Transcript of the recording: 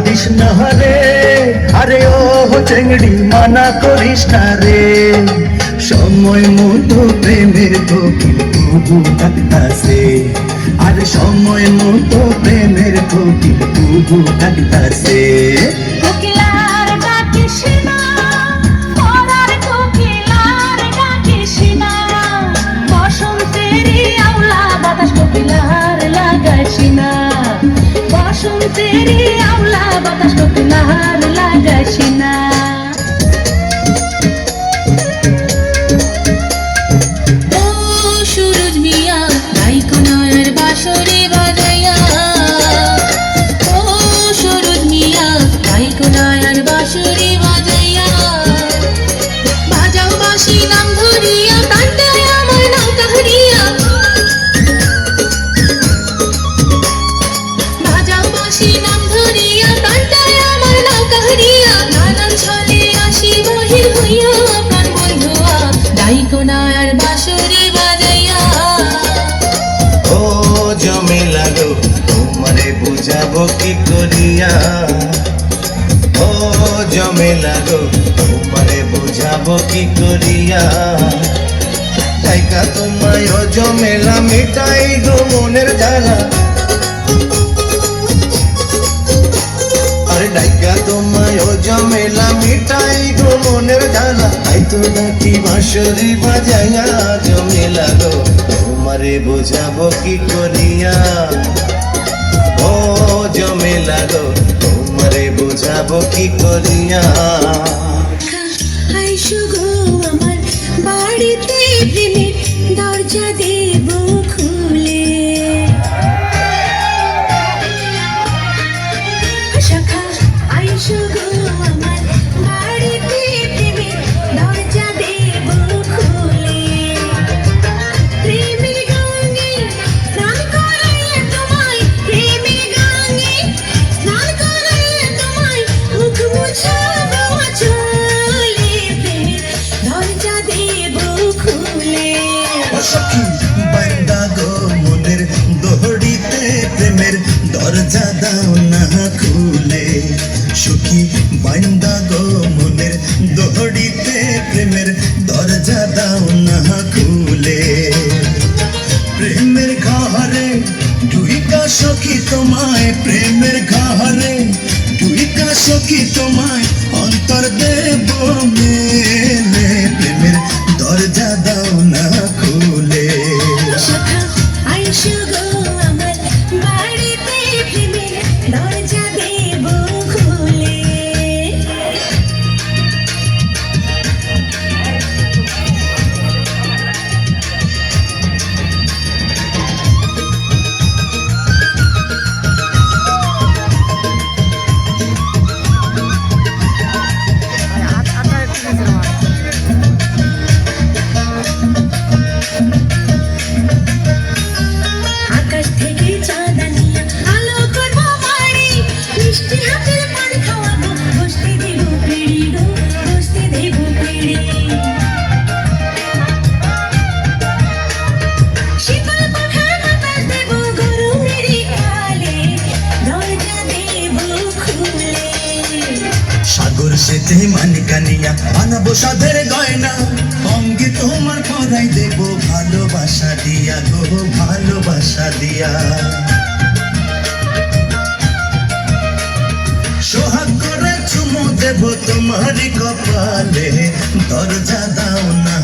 This না রে, আরে ও চেংড়ি মানা করিস না রে। সময় মতো প্রেমের কোকিল কুহু ডাকতাছে, আরে সময় মতো প্রেমের কোকিল কুহু ডাকতাছে। কোকিলার ডাকিস না, পরার কোকিলার ডাকিস না, বসন্তেরই আওলা বাতাস কোকিলার লাগাইস না, বসন্তেরই আওলা বাতাস কোকিলার লাগাইস না। ও সুরজ মিয়া গাইকো নয়ের বাঁশরি বাজাইয়া, ও সুরজ মিয়া গাইকো নয়ের বাঁশরি বাজাইয়া, বাজাও বাঁশি নাম ধরিয়া কান্দায় আমার নৌকা হারিয়া, বাজাও বাঁশি নাম ধরিয়া কান্দায় আমার নৌকা হারিয়া, নানান ছলে আসি বহির হইয়া প্রাণ বন্ধুয়া গাইকো নয়ের বাঁশরি বাজাইয়া। ও জমেলা গো তোমারে বুঝাবো কি করিয়া, ও জমেলা গো তোমারে বুঝাবো কি করিয়া। তাইকা তোমায় ও জমেলা মিটাই গো মনের জ্বালা, আরে ডাইকা তোমায় ও জমেলা মিটাই গো মনের জ্বালা। তাই তো নাকি বাঁশরি বাজাইয়া জমেলা গো তোমারে বুঝাবো কি করিয়া, ও জমেলা গো তোমারে বুঝাবো কি করিয়া। আইসো গো আমার বাড়িতে প্রেমের দরজা দেব খুলে, শাখা আইসো গো আমার বাড়িতে প্রেমের দরজা দেব খুলে, প্রেমের গঙ্গে স্নান করাইয়া তোমায়, প্রেমের গঙ্গে স্নান করাইয়া তোমায় মুখ মুছাবো চলে, প্রেমের দরজা দেব খুলে। ও সখী বাইন্দা গো মনের দড়িতে প্রেমের দরজা দাও না খুলে, সখী বাইন্দা গো মনের দড়িতে প্রেমের দরজা দাও না খুলে। প্রেমের ঘরে ঢুইকা সখী তোমায়, প্রেমের ঘরে ঢুইকা সখী তোমায় অন্তর দেব মেলে, প্রেমের দরজা দাও না খুলে। শাখা আইসো গো আমার বাড়িতে প্রেমের দরজা দেব খুলে। আকাশ থেকে চাঁদ আনিয়া আলো করবো বাড়ি, মিষ্টি হাতের পান খাওয়াবো, বসতে দেব পিড়ি গো, বসতে দেব পিড়ি। শীতল পাখার বাতাস দেব গরমের কালে, দরজা দেব খুলে। সাগর সেতে মানিকানিয়া আনাবো সাধের গয়না, অঙ্গে তোমার পরাই দেব ভালোবাসা দিয়া গো, ভালোবাসা দিয়া। সোহাগ করে চুমো দেব তোমার কপালে, দরজা দাও না